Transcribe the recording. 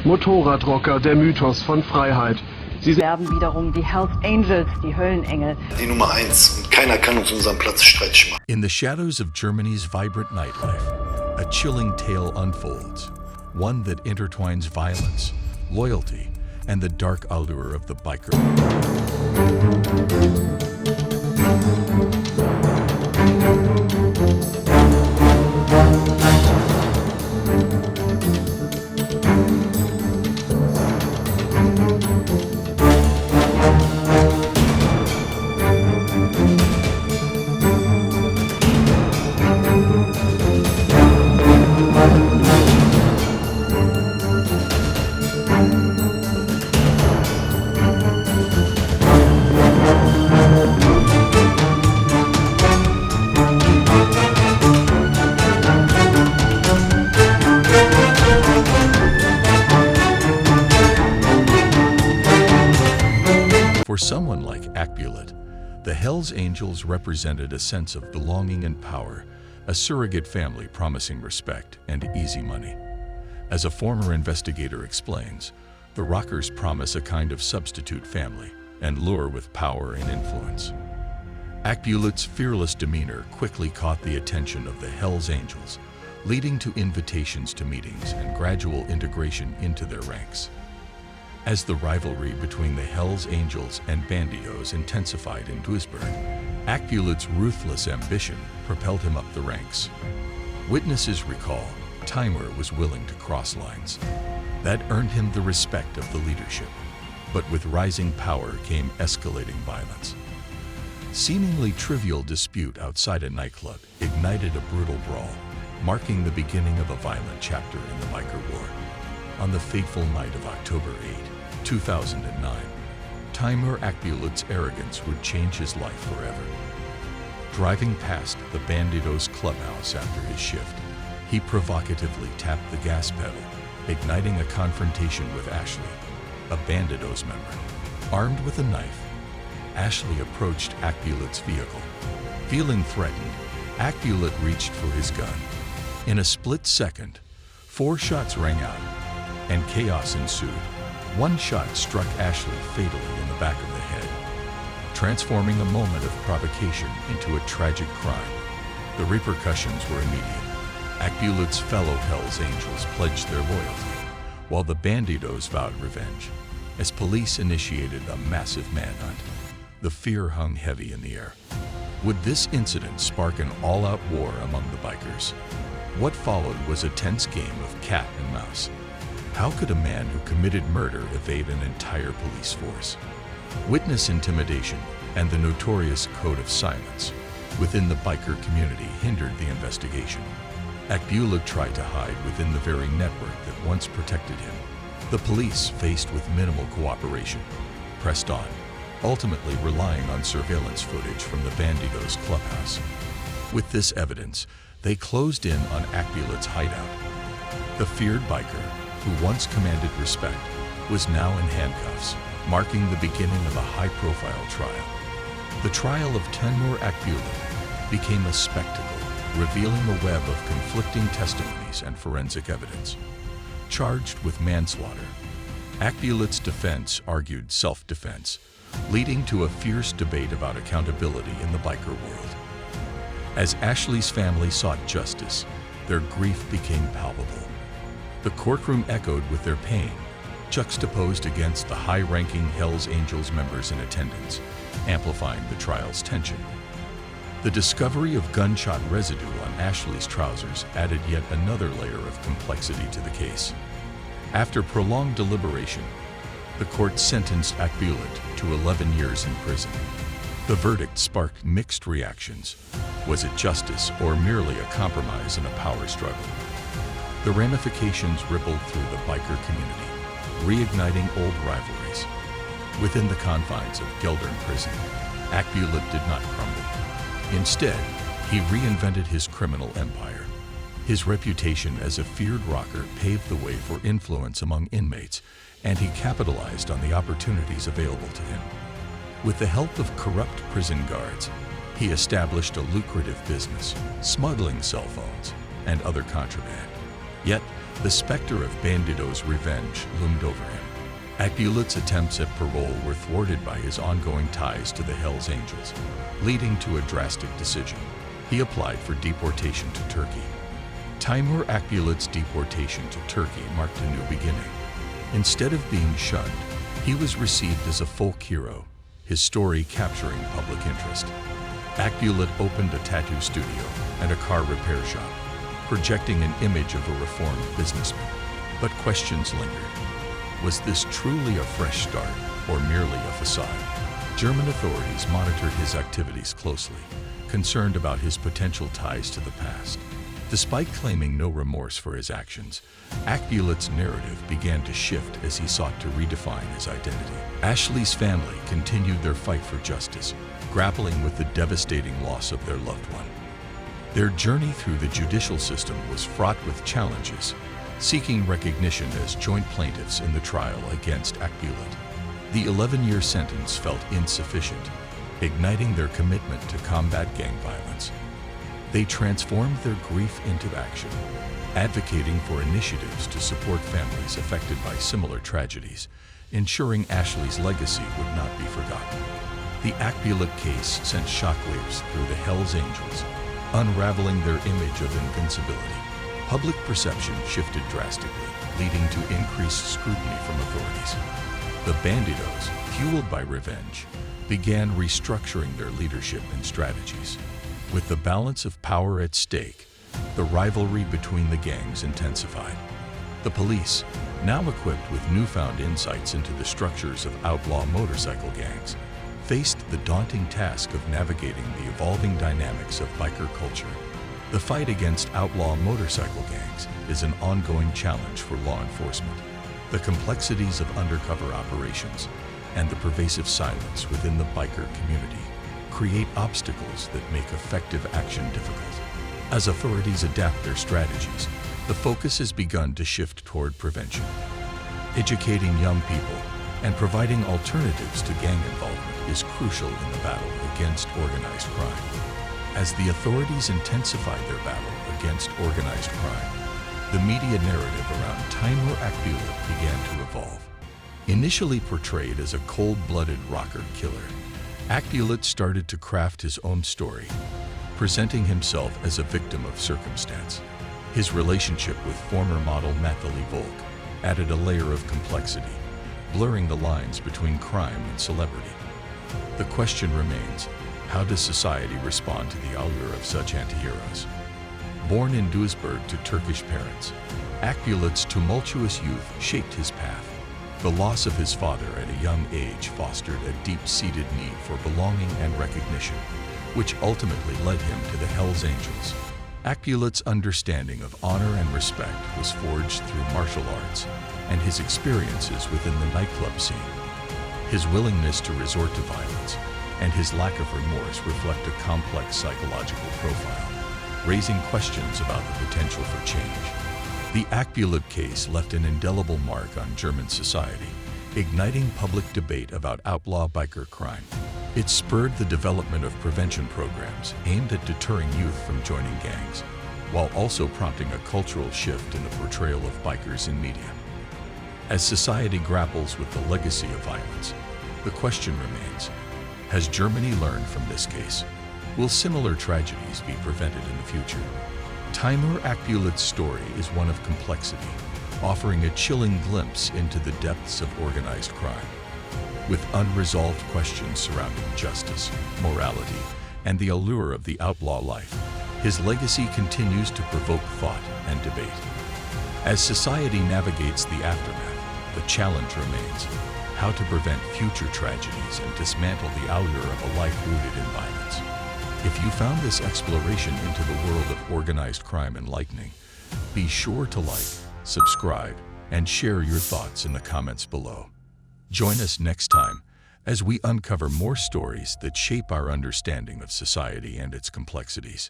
Motorradrocker, der Mythos von Freiheit. Sie werben wiederum die Hells Angels, die Höllenengel. Die Nummer 1 und keiner kann uns unseren Platz streitig machen. In the shadows of Germany's vibrant nightlife, a chilling tale unfolds, one that intertwines violence, loyalty, and the dark allure of the biker. For someone like Akbulut, the Hells Angels represented a sense of belonging and power, a surrogate family promising respect and easy money. As a former investigator explains, the rockers promise a kind of substitute family and lure with power and influence. Akbulut's fearless demeanor quickly caught the attention of the Hells Angels, leading to invitations to meetings and gradual integration into their ranks. As the rivalry between the Hells Angels and Bandidos intensified in Duisburg, Akbulut's ruthless ambition propelled him up the ranks. Witnesses recall Timur was willing to cross lines. That earned him the respect of the leadership. But with rising power came escalating violence. Seemingly trivial dispute outside a nightclub ignited a brutal brawl, marking the beginning of a violent chapter in the biker war. On the fateful night of October 8, 2009, Timur Akbulut's arrogance would change his life forever. Driving past the Bandidos clubhouse after his shift, he provocatively tapped the gas pedal, igniting a confrontation with Ashley, a Bandidos member. Armed with a knife, Ashley approached Akbulut's vehicle. Feeling threatened, Akbulut reached for his gun. In a split second, 4 shots rang out, and chaos ensued. One shot struck Ashley fatally in the back of the head, transforming a moment of provocation into a tragic crime. The repercussions were immediate. Akbulut's fellow Hells Angels pledged their loyalty, while the Bandidos vowed revenge. As police initiated a massive manhunt, the fear hung heavy in the air. Would this incident spark an all-out war among the bikers? What followed was a tense game of cat and mouse. How could a man who committed murder evade an entire police force? Witness intimidation and the notorious code of silence within the biker community hindered the investigation. Akbulut tried to hide within the very network that once protected him. The police, faced with minimal cooperation, pressed on, ultimately relying on surveillance footage from the Bandidos clubhouse. With this evidence, they closed in on Akbulut's hideout. The feared biker, who once commanded respect, was now in handcuffs, marking the beginning of a high-profile trial. The trial of Timur Akbulut became a spectacle, revealing a web of conflicting testimonies and forensic evidence. Charged with manslaughter, Akbulut's defense argued self-defense, leading to a fierce debate about accountability in the biker world. As Ashley's family sought justice, their grief became palpable. The courtroom echoed with their pain, juxtaposed against the high-ranking Hells Angels members in attendance, amplifying the trial's tension. The discovery of gunshot residue on Ashley's trousers added yet another layer of complexity to the case. After prolonged deliberation, the court sentenced Akbulut to 11 years in prison. The verdict sparked mixed reactions. Was it justice or merely a compromise in a power struggle? The ramifications rippled through the biker community, reigniting old rivalries. Within the confines of Geldern prison, Akbulut did not crumble. Instead, he reinvented his criminal empire. His reputation as a feared rocker paved the way for influence among inmates, and he capitalized on the opportunities available to him. With the help of corrupt prison guards, he established a lucrative business, smuggling cell phones and other contraband. Yet, the specter of Bandito's revenge loomed over him. Akbulut's attempts at parole were thwarted by his ongoing ties to the Hells Angels, leading to a drastic decision. He applied for deportation to Turkey. Timur Akbulut's deportation to Turkey marked a new beginning. Instead of being shunned, he was received as a folk hero, his story capturing public interest. Akbulut opened a tattoo studio and a car repair shop, projecting an image of a reformed businessman. But questions lingered. Was this truly a fresh start or merely a facade? German authorities monitored his activities closely, concerned about his potential ties to the past. Despite claiming no remorse for his actions, Akbulut's narrative began to shift as he sought to redefine his identity. Ashley's family continued their fight for justice, grappling with the devastating loss of their loved one. Their journey through the judicial system was fraught with challenges, seeking recognition as joint plaintiffs in the trial against Akbulut. The 11-year sentence felt insufficient, igniting their commitment to combat gang violence. They transformed their grief into action, advocating for initiatives to support families affected by similar tragedies, ensuring Ashley's legacy would not be forgotten. The Akbulut case sent shockwaves through the Hells Angels, unraveling their image of invincibility. Public perception shifted drastically, leading to increased scrutiny from authorities. The Banditos, fueled by revenge, began restructuring their leadership and strategies. With the balance of power at stake, the rivalry between the gangs intensified. The police, now equipped with newfound insights into the structures of outlaw motorcycle gangs, faced the daunting task of navigating the evolving dynamics of biker culture. The fight against outlaw motorcycle gangs is an ongoing challenge for law enforcement. The complexities of undercover operations and the pervasive silence within the biker community create obstacles that make effective action difficult. As authorities adapt their strategies, the focus has begun to shift toward prevention. Educating young people and providing alternatives to gang involvement is crucial in the battle against organized crime. As the authorities intensified their battle against organized crime, the media narrative around Timur Akbulut began to evolve. Initially portrayed as a cold-blooded rocker killer, Akbulut started to craft his own story, presenting himself as a victim of circumstance. His relationship with former model Nathalie Volk added a layer of complexity, blurring the lines between crime and celebrity. The question remains, how does society respond to the allure of such antiheroes? Born in Duisburg to Turkish parents, Akbulut's tumultuous youth shaped his path. The loss of his father at a young age fostered a deep-seated need for belonging and recognition, which ultimately led him to the Hells Angels. Akbulut's understanding of honor and respect was forged through martial arts and his experiences within the nightclub scene. His willingness to resort to violence and his lack of remorse reflect a complex psychological profile, raising questions about the potential for change. The Akbulut case left an indelible mark on German society, igniting public debate about outlaw biker crime. It spurred the development of prevention programs aimed at deterring youth from joining gangs, while also prompting a cultural shift in the portrayal of bikers in media. As society grapples with the legacy of violence, the question remains, has Germany learned from this case? Will similar tragedies be prevented in the future? Timur Akbulut's story is one of complexity, offering a chilling glimpse into the depths of organized crime. With unresolved questions surrounding justice, morality, and the allure of the outlaw life, his legacy continues to provoke thought and debate. As society navigates the aftermath, the challenge remains how to prevent future tragedies and dismantle the allure of a life rooted in violence. If you found this exploration into the world of organized crime enlightening, be sure to like, subscribe, and share your thoughts in the comments below. Join us next time as we uncover more stories that shape our understanding of society and its complexities.